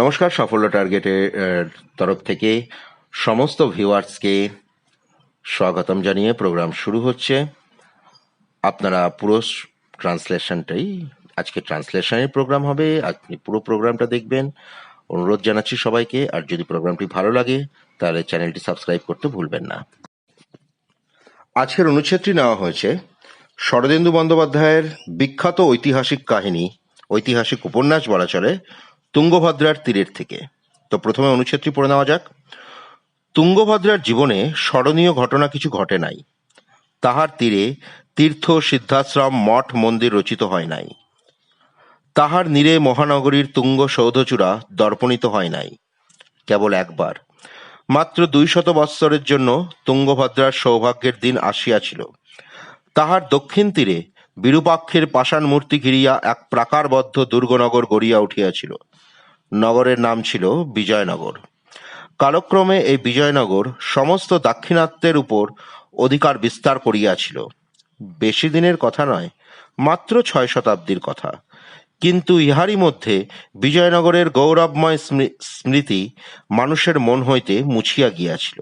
নমস্কার, সাফল্য টার্গেটের তরফ থেকে সমস্ত ভিউয়ার্সকে স্বাগতম জানিয়ে প্রোগ্রাম শুরু হচ্ছে। আপনারা পুরো ট্রান্সলেশনটাই আজকে ট্রান্সলেশনের প্রোগ্রাম হবে, আপনি পুরো প্রোগ্রামটা দেখবেন অনুরোধ জানাচ্ছি সবাইকে। আর যদি প্রোগ্রামটি ভালো লাগে তাহলে চ্যানেলটি সাবস্ক্রাইব করতে ভুলবেন না। আজকের অনুচ্ছেদটি নেওয়া হয়েছে শরদিন্দু বন্দ্যোপাধ্যায়ের বিখ্যাত ঐতিহাসিক উপন্যাস বলা চলে তুঙ্গভদ্রার তীরের থেকে। তো প্রথমে অনুচ্ছেদটি পড়ে নেওয়া যাক। তুঙ্গভদ্রার জীবনে স্মরণীয় ঘটনা কিছু ঘটে নাই। তাহার তীরে তীর্থ, সিদ্ধাশ্রম, মঠ, মন্দির রচিত হয় নাই। তাহার নীরে মহানগরীর তুঙ্গ সৌধচূড়া দর্পণিত হয় নাই। কেবল একবার মাত্র 200 বৎসরের জন্য তুঙ্গভদ্রার সৌভাগ্যের দিন আসিয়াছিল। তাহার দক্ষিণ তীরে বিরূপাক্ষের পাষাণ মূর্তি ঘিরিয়া এক প্রাকারবদ্ধ দুর্গনগর গড়িয়া উঠিয়াছিল। নগরের নাম ছিল বিজয়নগর। কালক্রমে এই বিজয়নগর সমস্ত দাক্ষিণাত্যের উপর অধিকার বিস্তার করিয়াছিল। বেশি দিনের কথা নয়, মাত্র 6 শতাব্দীর কথা। কিন্তু ইহারই মধ্যে বিজয়নগরের গৌরবময় স্মৃতি মানুষের মন হইতে মুছিয়া গিয়াছিল।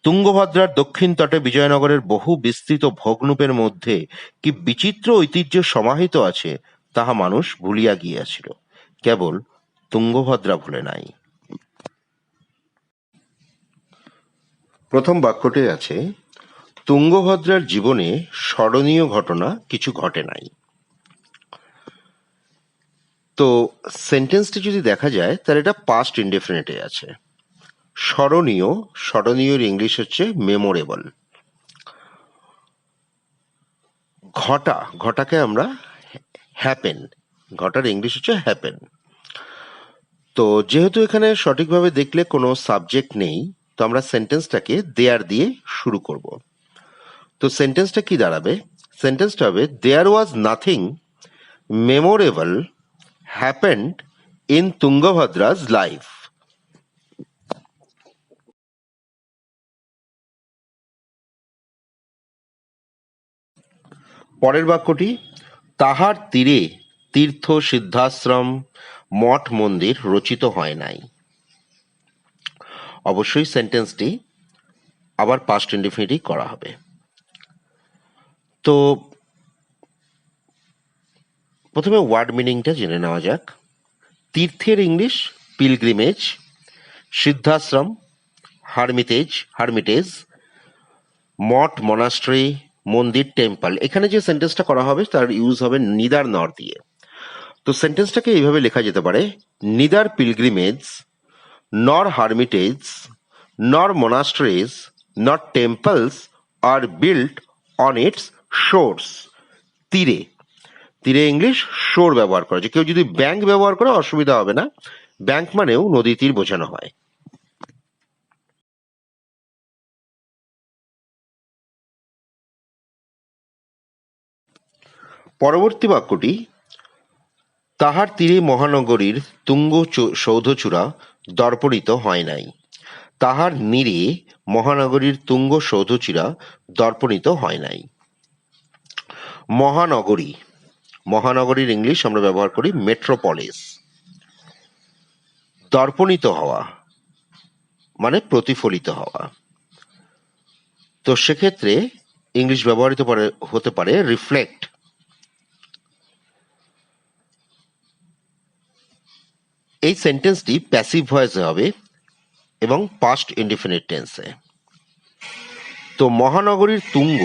তুঙ্গভদ্রার দক্ষিণ তটে বিজয়নগরের বহু বিস্তৃত ভোগনূপের মধ্যে কি বিচিত্র ঐতিহ্য সমাহিত আছে তাহা মানুষ ভুলিয়া গিয়াছিল, কেবল তুঙ্গভদ্রা ভুলে নাই। প্রথম বাক্যটি আছে, তুঙ্গভদ্রার জীবনে স্মরণীয় ঘটনা কিছু ঘটে নাই। তো সেন্টেন্সটি যদি দেখা যায় তাহলে এটা পাস্ট ইনডেফিনিটে আছে। স্মরণীয়র ইংলিশ হচ্ছে মেমোরেবল। ঘটাকে আমরা হ্যাপেন, ঘটার ইংলিশ হচ্ছে হ্যাপেন। তো যেহেতু এখানে সঠিকভাবে দেখলে কোনো সাবজেক্ট নেই, তো আমরা সেন্টেন্সটাকে দেয়ার দিয়ে শুরু করব। তো সেন্টেন্সটা কি দাঁড়াবে? সেন্টেন্সটা হবে, there was nothing memorable happened in Tungabhadra's life. পরের বাক্যটি, তাহার তীরে তীর্থ, সিদ্ধাশ্রম, মঠ, মন্দির রচিত হয় নাই। অবশ্যই সেন্টেন্সটি আবার পাস্ট ইনডেফিনিটই করা হবে। তো প্রথমে ওয়ার্ড মিনিংটা জেনে নেওয়া যাক। তীর্থের ইংলিশ পিলগ্রিমেজ, সিদ্ধাশ্রম হারমিটেজ, মঠ মনাস্ট্রি, মন্দির টেম্পল। এখানে যে সেন্টেন্সটা করা হবে তার ইউজ হবে নিদার নর দিয়ে। তো সেন্টেন্সটাকে এইভাবে লেখা যেতে পারে, নিদার পিলগ্রিমেজ নর হারমিটেজ নর monasteries nor temples are built on its shores. তীরে ইংলিশ শোর ব্যবহার করা যায়। কেউ যদি ব্যাংক ব্যবহার করে অসুবিধা হবে না, ব্যাংক মানেও নদী তীর বোঝানো হয়। পরবর্তী বাক্যটি, তাহার তীরে মহানগরীর তুঙ্গ সৌধচূড়া দর্পণিত হয় নাই। তাহার নীরে মহানগরীর তুঙ্গ সৌধচূড়া দর্পণিত হয় নাই। মহানগরীর ইংলিশ আমরা ব্যবহার করি মেট্রোপলিস। দর্পণিত হওয়া মানে প্রতিফলিত হওয়া। তো সেক্ষেত্রে ইংলিশ ব্যবহৃত হতে পারে রিফ্লেক্ট। এই সেন্টেন্সটি প্যাসিভ ভয়েসে হবে এবং পাস্ট ইনডিফিনিট টেন্সে। তো মহানগরীর তুঙ্গ,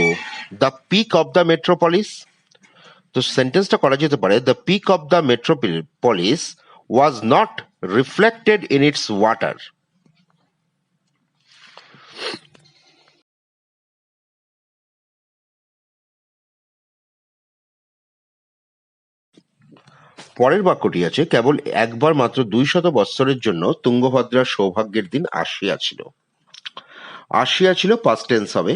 the peak of the metropolis. তো সেন্টেন্সটা করা যেতে পারে, the peak of the metropolis was not reflected in its water. পরের বাক্যটি আছে, কেবল একবার মাত্র 200 বৎসরের জন্য তুঙ্গভদ্রার সৌভাগ্যের দিন আসিয়াছিল পাস্ট টেন্স হবে।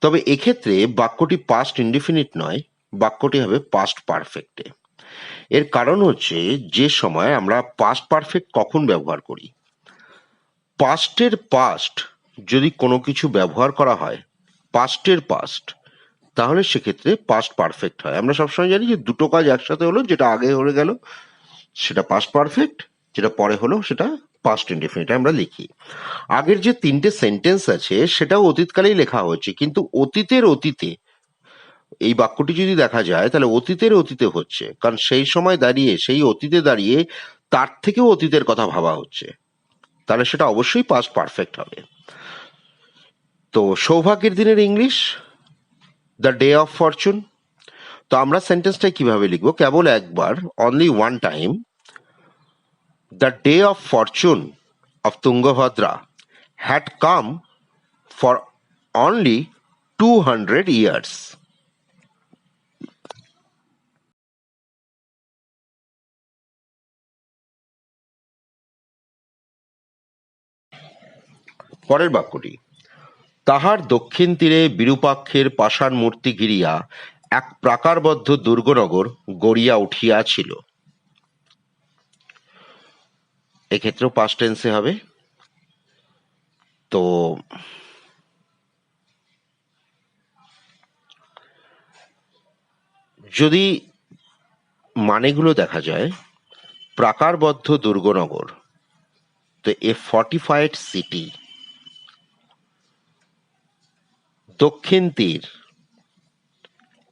তবে এক্ষেত্রে বাক্যটি পাস্ট ইনডিফিনিট নয়, বাক্যটি হবে পাস্ট পারফেক্টে। এর কারণ হচ্ছে, যে সময় আমরা পাস্ট পারফেক্ট কখন ব্যবহার করি, পাস্টের পাস্ট যদি কোনো কিছু ব্যবহার করা হয় পাস্টের পাস্ট, তাহলে সেক্ষেত্রে পাস্ট পারফেক্ট হয়। আমরা সবসময় জানি যে দুটো কাজ একসাথে হলো, যেটা আগে হয়ে গেল সেটা পাস্ট পারফেক্ট, যেটা পরে হলো সেটা পাস্ট ইনডেফিনিট আমরা লিখি। আগের যে তিনটে সেন্টেন্স আছে সেটাও অতীতকালেই লেখা হয়েছে, কিন্তু অতীতের অতীতে এই বাক্যটি যদি দেখা যায় তাহলে অতীতের অতীতে হচ্ছে, কারণ সেই সময় দাঁড়িয়ে সেই অতীতে দাঁড়িয়ে তার থেকেও অতীতের কথা ভাবা হচ্ছে, তাহলে সেটা অবশ্যই পাস্ট পারফেক্ট হবে। তো সৌভাগ্যের দিনের English the day of Fortune. তো আমরা সেন্টেন্সটা কিভাবে লিখবো? কেবল একবার, only one time, the day of Fortune of Tungabhadra had come for only 200 years. পরের বাক্যটি, তাহার দক্ষিণ তীরে বিরূপাক্ষের পাষাণ মূর্তি ঘিরিয়া এক প্রাকারবদ্ধ দুর্গনগর গড়িয়া উঠিয়াছিল। এক্ষেত্রেও পাস্ট টেন্সে হবে। তো যদি মানেগুলো দেখা যায়, প্রাকারবদ্ধ দুর্গনগর, তো এ ফর্টিফাইড সিটি, দক্ষিণ তীর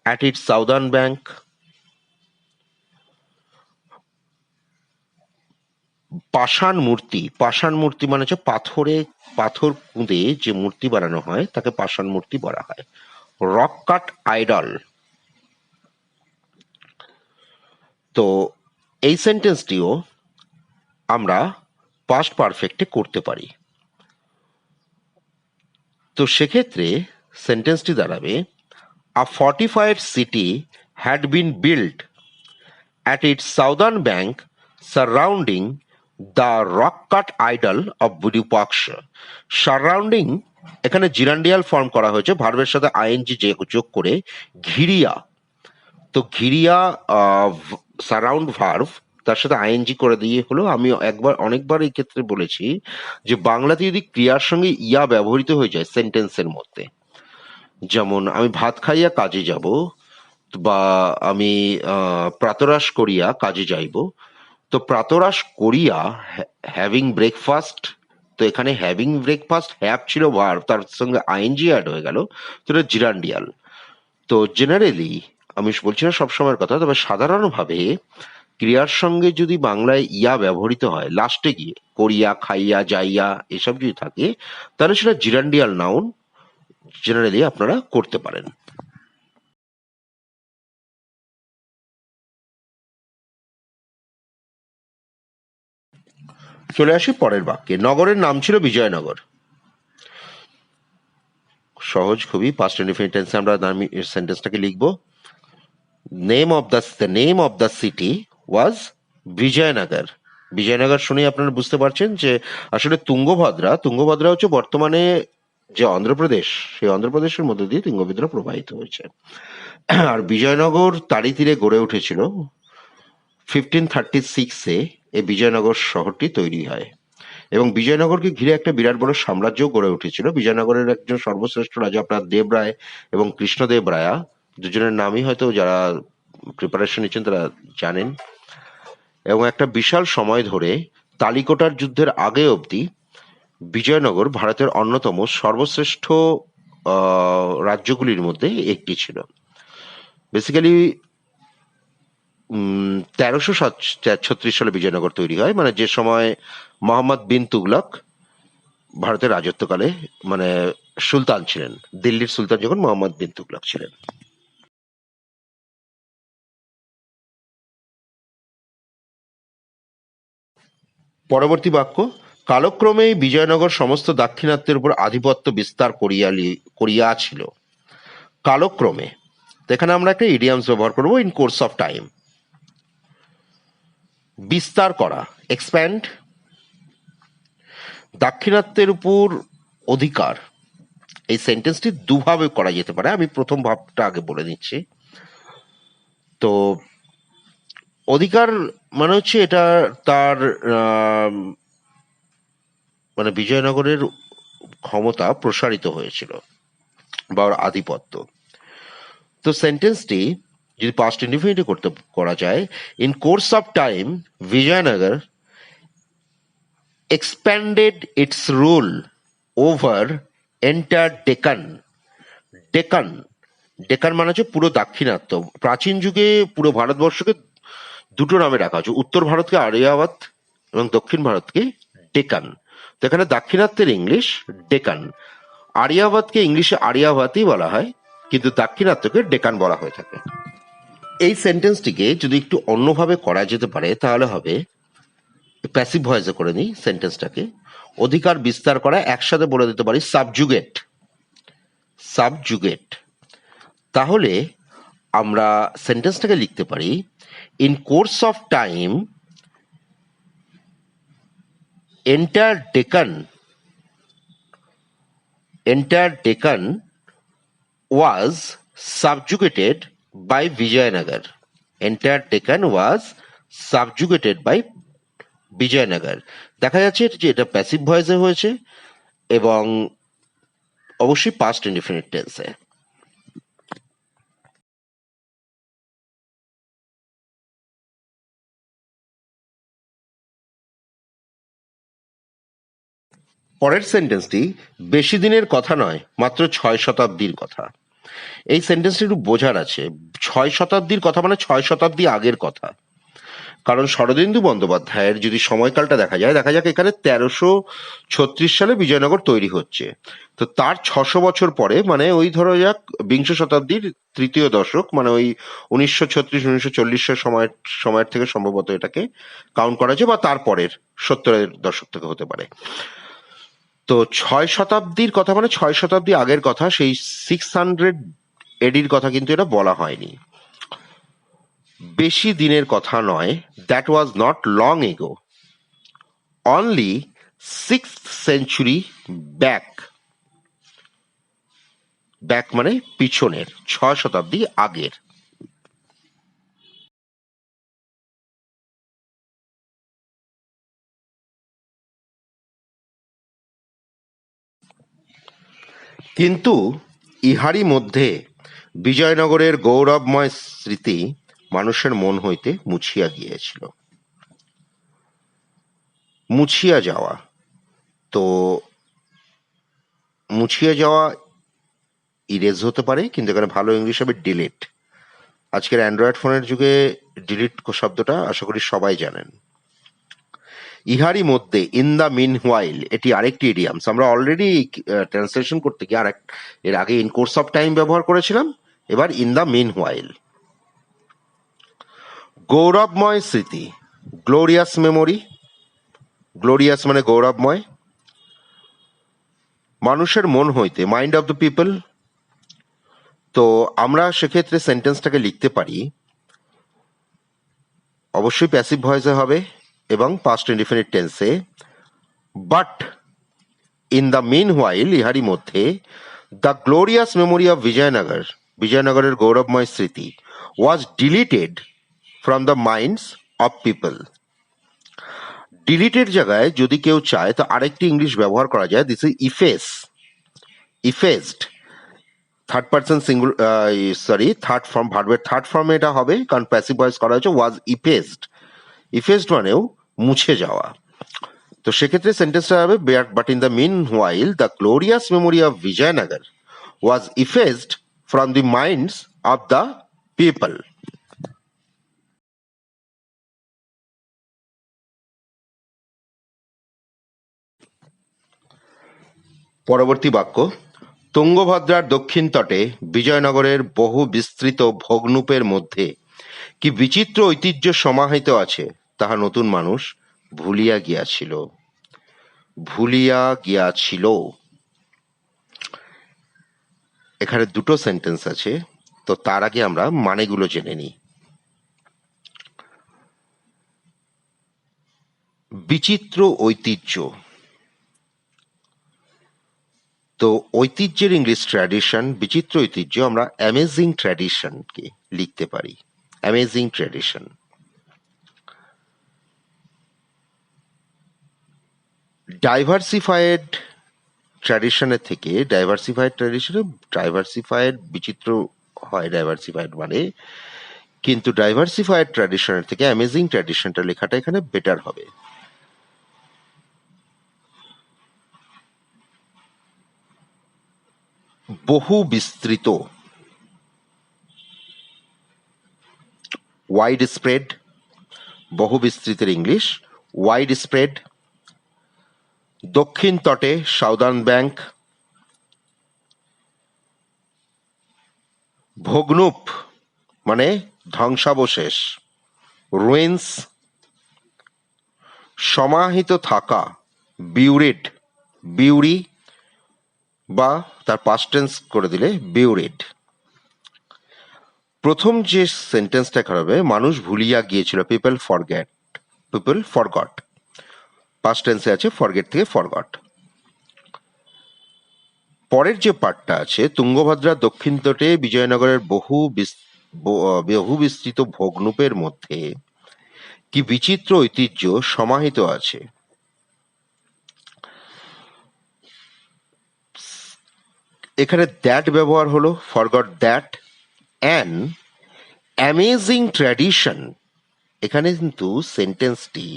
অ্যাট ইটস সাউদার্ন ব্যাংক, পাষাণ মূর্তি, পাষাণ মূর্তি মানে হচ্ছে পাথর কুঁদে যে মূর্তি বানানো হয় তাকে পাষাণ মূর্তি বলা হয়। রক কাট আইডল। তো এই সেন্টেন্সটিও আমরা পাস্ট পারফেক্টে করতে পারি। তো সেক্ষেত্রে সেন্টেন্সটি দাঁড়াবে, a fortified city had been build at its southern bank surrounding the rock cut idol of Virupaksha. Surrounding এখানে জিরান্ডিয়াল ফর্ম করা হয়েছে ভার্বের সাথে আইএনজি যোগ করে, ঘিরিয়া। তো ঘিরিয়া সারাউন্ড ভার্ভ, তার সাথে আইএনজি করে দিয়ে হলো। আমি অনেকবার এই ক্ষেত্রে বলেছি যে বাংলাতে যদি ক্রিয়ার সঙ্গে ইয়া ব্যবহৃত হয়ে যায় সেন্টেন্সের মধ্যে, যেমন আমি ভাত খাইয়া কাজে যাব, বা আমি প্রাতরাশ করিয়া কাজে যাইব, তো প্রাতরাশ করিয়া হ্যাভিং ব্রেকফাস্ট, তো এখানে হ্যাভিং ব্রেকফাস্ট হ্যাভ ছিল ভার্ব, তার সঙ্গে আইএনজি অ্যাড হয়ে গেল, তো এটা জিরান্ডিয়াল। তো জেনারেলি আমি বলছি না সবসময়ের কথা, তবে সাধারণভাবে ক্রিয়ার সঙ্গে যদি বাংলায় ইয়া ব্যবহৃত হয় লাস্টে গিয়ে, করিয়া, খাইয়া, যাইয়া এসব যদি থাকে, তাহলে সেটা জিরান্ডিয়াল নাউন জেনারেলি আপনারা করতে পারেন। চলে আসি পরের বাক্যে, নগরের নাম ছিল বিজয়নগর। সহজ খুবই, পাস্ট ইনডেফিনিট টেন্সে আমরা সেন্টেন্সটাকে লিখব, the name of the city was Vijayanagar. Vijayanagar শুনেই আপনারা বুঝতে পারছেন যে আসলে তুঙ্গভদ্রা হচ্ছে বর্তমানে যে অন্ধ্রপ্রদেশ, সেই অন্ধ্রপ্রদেশের মধ্যে দিয়ে তুঙ্গভদ্রা প্রবাহিত হয়েছে। আর বিজয়নগর তারই তীরে গড়ে উঠেছিল। 1536-এ এই বিজয়নগর শহরটি তৈরি হয় এবং বিজয়নগরকে ঘিরে একটা বিরাট বড় সাম্রাজ্য গড়ে উঠেছিল। বিজয়নগরের একজন সর্বশ্রেষ্ঠ রাজা আপনার দেবরায় এবং কৃষ্ণদেব রায়া, দুজনের নামই হয়তো যারা প্রিপারেশন নিচ্ছেন তারা জানেন। এবং একটা বিশাল সময় ধরে তালিকোটার যুদ্ধের আগে অবধি বিজয়নগর ভারতের অন্যতম সর্বশ্রেষ্ঠ রাজ্যগুলির মধ্যে একটি ছিল। বেসিক্যালি 1336 সালে বিজয়নগর তৈরি হয়, মানে যে সময় মোহাম্মদ বিন তুগলক ভারতের রাজত্বকালে মানে সুলতান ছিলেন, দিল্লির সুলতান যখন মোহাম্মদ বিন তুগলক ছিলেন। পরবর্তী বাক্য, কালক্রমে বিজয়নগর সমস্ত দাক্ষিণাত্যের উপর আধিপত্য বিস্তার করিয়াছিল। কালক্রমে, এখানে আমরা একটা ইডিয়ামস ব্যবহার করবো, ইন কোর্স অফ টাইম। বিস্তার করা, এক্সপ্যান্ড। দাক্ষিণাত্যের উপর অধিকার, এই সেন্টেন্সটি দুভাবে করা যেতে পারে, আমি প্রথম ভাবটা আগে বলে দিচ্ছি। তো অধিকার মানে হচ্ছে এটা তার মানে বিজয়নগরের ক্ষমতা প্রসারিত হয়েছিল বা আধিপত্য। তো সেন্টেন্সটি যদি পাস্ট ইনডিফিনিট করা যায়, in course of time Vijayanagar expanded its rule over entire Deccan. Deccan Deccan মানে হচ্ছে পুরো দাক্ষিণাত্য। প্রাচীন যুগে পুরো ভারতবর্ষকে দুটো নামে রাখা হচ্ছে, উত্তর ভারতকে আর্যাবত এবং দক্ষিণ ভারতকে ডেকান। তো এখানে দাক্ষিণাত্যের ইংলিশ ডেকান, আর্যাবতকে ইংলিশে আর্যাভাতই বলা হয়, কিন্তু দাক্ষিণাত্যকে ডেকান বলা হয়ে থাকে। এই সেন্টেন্সটিকে যদি একটু অন্যভাবে করা যেতে পারে তাহলে হবে, প্যাসিভ ভয়েসে করে নিই সেন্টেন্সটাকে, অধিকার বিস্তার করা, একসাথে বলে দিতে পারি সাবজুগেট। সাবজুগেট। তাহলে আমরা সেন্টেন্সটাকে লিখতে পারি, in course of time entire Deccan was subjugated by Vijayanagar. Entire Deccan was subjugated by Vijayanagar. দেখা যাচ্ছে যে এটা প্যাসিভ ভয়েসে হয়েছে এবং অবশ্যই পাস্ট ইনডিফিনিট টেন্সে। পরের সেন্টেন্সটি বেশি দিনের কথা নয়, মাত্র 6 শতাব্দীর কথা। এই সেন্টেন্সটি একটু বোঝার আছে। 6 শতাব্দীর কথা মানে 6 শতাব্দী আগের কথা। কারণ শরদিন্দু বন্দ্যোপাধ্যায়ের যদি সময়কালটা দেখা যাক এখানে 1336 সালে বিজয়নগর তৈরি হচ্ছে। তো তার 600 বছর পরে, মানে ওই ধরো যাক বিংশ শতাব্দীর তৃতীয় দশক, মানে ওই 1936-1940 সময়ের থেকে সম্ভবত এটাকে কাউন্ট করা যায়, বা তারপরের 70-এর দশক থেকে হতে পারে। তো 6 শতাব্দীর কথা মানে 6 শতাব্দী আগের কথা, সেই 600 এডির কথা কিন্তু এটা বলা হয়নি। বেশি দিনের কথা নয়, that was not long ago, only 6th century back. Back মানে পিছনের, 6 শতাব্দী আগের। কিন্তু ইহারই মধ্যে বিজয়নগরের গৌরবময় স্মৃতি মানুষের মন হইতে মুছিয়া গিয়েছিল। মুছিয়া যাওয়া, তো মুছিয়া যাওয়া ইরেজ হতে পারে, কিন্তু এখানে ভালো ইংলিশ হবে ডিলিট। আজকের অ্যান্ড্রয়েড ফোনের যুগে ডিলিট শব্দটা আশা করি সবাই জানেন। ইহারই মধ্যে, ইন দ্য মিন হোয়াইল, এটি আরেকটি ইডিয়ামস। আমরা অলরেডি ট্রান্সলেশন করতে গিয়ে এর আগে ইন কোর্স অফ টাইম ব্যবহার করেছিলাম, এবার ইন দ্য মিন হোয়াইল। গৌরবময় স্মৃতি, গ্লোরিয়াস মেমোরি। গ্লোরিয়াস মানে গৌরবময়। মানুষের মন হইতে, মাইন্ড অফ দ্য পিপল। তো আমরা সেক্ষেত্রে সেন্টেন্সটাকে লিখতে পারি, অবশ্যই প্যাসিভ ভয়েসে হবে এবং পাস্ট ইনডিফিনিট টেন্সে, but in the meanwhile, ইহারই মধ্যে, the glorious memory of Vijayanagar, বিজয়নগরের গৌরবময় স্মৃতি, was deleted from the minds of people. ডিলিটের জায়গায় যদি কেউ চায় তো আরেকটি ইংলিশ ব্যবহার করা যায়, this is efface, effaced. Third person singular, third form, ভার্বের থার্ড ফর্মে এটা হবে, কারণ প্যাসিভ ভয়েস করা হয়েছে ওয়াজ ইফেসড। ইফেসড মানেও মুছে যাওয়া। তো সেক্ষেত্রে সেন্টেন্সটা হবে, but in the meanwhile the glorious memory of Vijayanagar was effaced from the minds of the people. পরবর্তী বাক্য, তুঙ্গভদ্রার দক্ষিণ তটে বিজয়নগরের বহু বিস্তৃত ভগ্নূপের মধ্যে কি বিচিত্র ঐতিহ্য সমাহিত আছে, তাহা নতুন মানুষ ভুলিয়া গিয়াছিল। ভুলিয়া গিয়াছিল। এখানে দুটো সেন্টেন্স আছে, তো তার আগে আমরা মানেগুলো জেনে নিই। বিচিত্র ঐতিহ্য, তো ঐতিহ্যের ইংলিশ ট্র্যাডিশন, বিচিত্র ঐতিহ্য আমরা অ্যামেজিং ট্র্যাডিশনকে লিখতে পারি, অ্যামেজিং ট্র্যাডিশন। ডাইভার্সিফাইড ট্র্যাডিশনের থেকে, ডাইভার্সিফাইড ট্র্যাডিশনে ডাইভার্সিফাইড বিচিত্র হয়, ডাইভার্সিফাইড মানে, কিন্তু ডাইভার্সিফাইড ট্র্যাডিশনের থেকে অ্যামেজিং ট্র্যাডিশনটা লেখাটা এখানে বেটার হবে। বহু বিস্তৃত, ওয়াইড স্প্রেড, বহু বিস্তৃতের ইংলিশ ওয়াইড স্প্রেড। দক্ষিণ তটে সাউদার্ন ব্যাংক। ভগ্নুপ মানে ধ্বংসাবশেষ, রুইন্স। সমাহিত থাকা, বিউরিড, বিউরি বা তার পাস্ট টেন্স করে দিলে বিউরিড। প্রথম যে সেন্টেন্সটা হবে, মানুষ ভুলিয়া গিয়েছিল, people forget, people forgot. Past টেন্সে আছে ফরগেট থেকে ফরগট। পরের যে পার্টটা আছে, তুঙ্গভদ্রা দক্ষিণ তটে বিজয়নগরের বহু বিস্তৃত ভগ্নুপের মধ্যে কি বিচিত্র ঐতিহ্য সমাহিত আছে। এখানে দ্যাট ব্যবহার হলো, forgot that. An amazing tradition, এখানে কিন্তু সেন্টেন্সটি,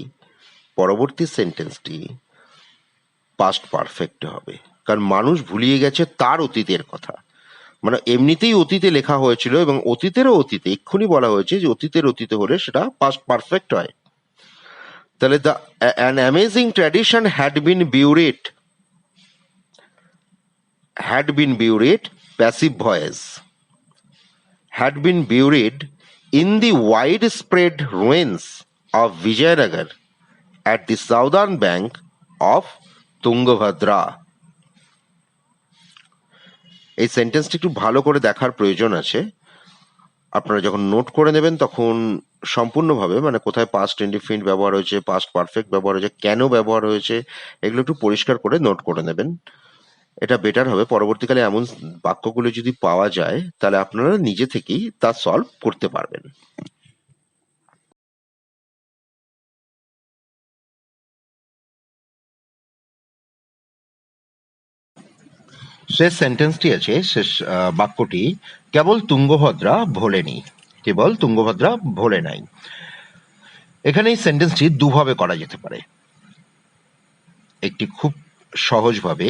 পরবর্তী সেন্টেন্সটি পাস্ট পারফেক্ট হবে, কারণ মানুষ ভুলিয়ে গেছে তার অতীতের কথা। মানে এমনিতেই অতীতে লেখা হয়েছিল এবং অতীতেরও অতীতে, এক্ষুনি বলা হয়েছে যে অতীতের অতীতে হলে সেটা পাস্ট পারফেক্ট হয়। তাহলে an amazing tradition had been buried, had been buried, passive voice, had been buried in the widespread ruins of Vijayanagar at the southern bank of Tungabhadra. এই সেন্টেন্সটি একটু ভালো করে দেখার প্রয়োজন আছে। আপনারা যখন নোট করে নেবেন তখন সম্পূর্ণভাবে, মানে কোথায় পাস্ট ইনডিফিনিট ব্যবহার হয়েছে, পাস্ট পারফেক্ট ব্যবহার হয়েছে, কেন ব্যবহার হয়েছে, এগুলো একটু পরিষ্কার করে নোট করে নেবেন। এটা বেটার হবে। পরবর্তীকালে এমন বাক্যগুলো যদি পাওয়া যায় তাহলে আপনারা নিজে থেকেই তা সলভ করতে পারবেন। শেষ সেন্টেন্সটি আছে, শেষ বাক্যটি, কেবল তুঙ্গভদ্রা ভোলেনি, কেবল তুঙ্গভদ্রা ভোলে নাই। এখানে এই সেন্টেন্সটি দুভাবে করা যেতে পারে। একটি খুব সহজভাবে,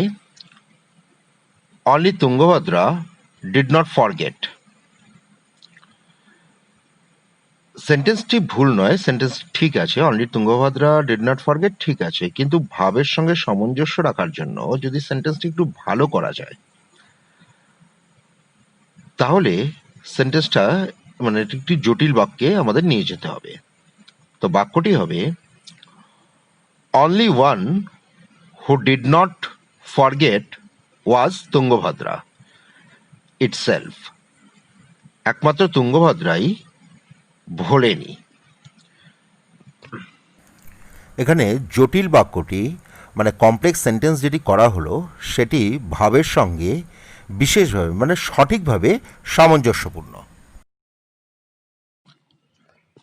only Tungabhadra did not forget. সেন্টেন্সটি ভুল নয়, সেন্টেন্স ঠিক আছে, only Tungabhadra did not forget ঠিক আছে, কিন্তু ভাবের সঙ্গে সামঞ্জস্য রাখার জন্য যদি সেন্টেন্সটি একটু ভালো করা যায় তাহলে সেন্টেন্সটা, মানে একটি জটিল বাক্যে আমাদের নিয়ে যেতে হবে। তো বাক্যটি হবে, only one who did not forget was Tungabhadra itself, একমাত্র তুঙ্গভদ্রাই ভোলেনি। এখানে জটিল বাক্যটি, মানে কমপ্লেক্স সেন্টেন্স যেটি করা হলো সেটি ভাবের সঙ্গে বিশেষভাবে, মানে সঠিকভাবে সামঞ্জস্যপূর্ণ।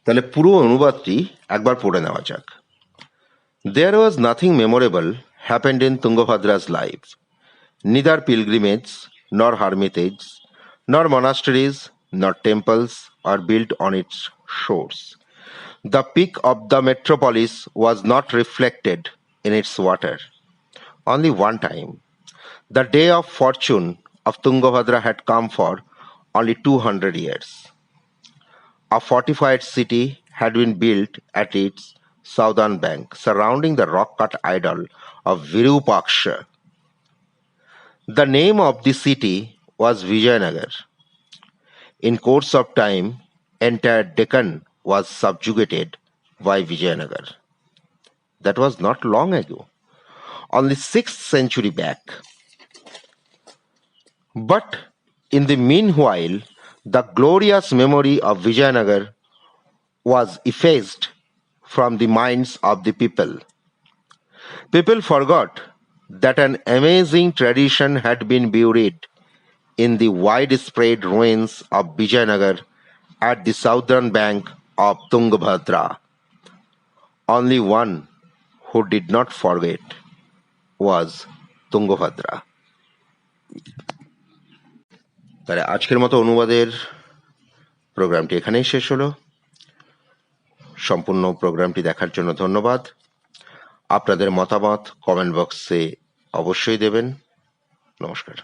তাহলে পুরো অনুবাদটি একবার পড়ে নেওয়া যাক। There was nothing memorable happened in Tungabhadra's life. Neither pilgrimage, nor hermitage, nor monasteries, nor temples are built on its shores. The peak of the metropolis was not reflected in its water. Only one time, the day of fortune of Tungabhadra had come for only 200 years. A fortified city had been built at its southern bank, surrounding the rock-cut idol of Virupaksha. The name of the city was Vijayanagar. In course of time, entire Deccan was subjugated by Vijayanagar. That was not long ago, only 6th century back. But in the meanwhile, the glorious memory of Vijayanagar was effaced from the minds of the people. People forgot that an amazing tradition had been buried in the widespread ruins of Vijayanagar at the southern bank of Tungabhadra. Only one who did not forget was Tungabhadra. তাহলে আজকের মতো অনুবাদের প্রোগ্রামটি এখানেই শেষ হলো। সম্পূর্ণ প্রোগ্রামটি দেখার জন্য ধন্যবাদ। আপনাদের মতামত কমেন্ট বক্সে অবশ্যই দেবেন। নমস্কার।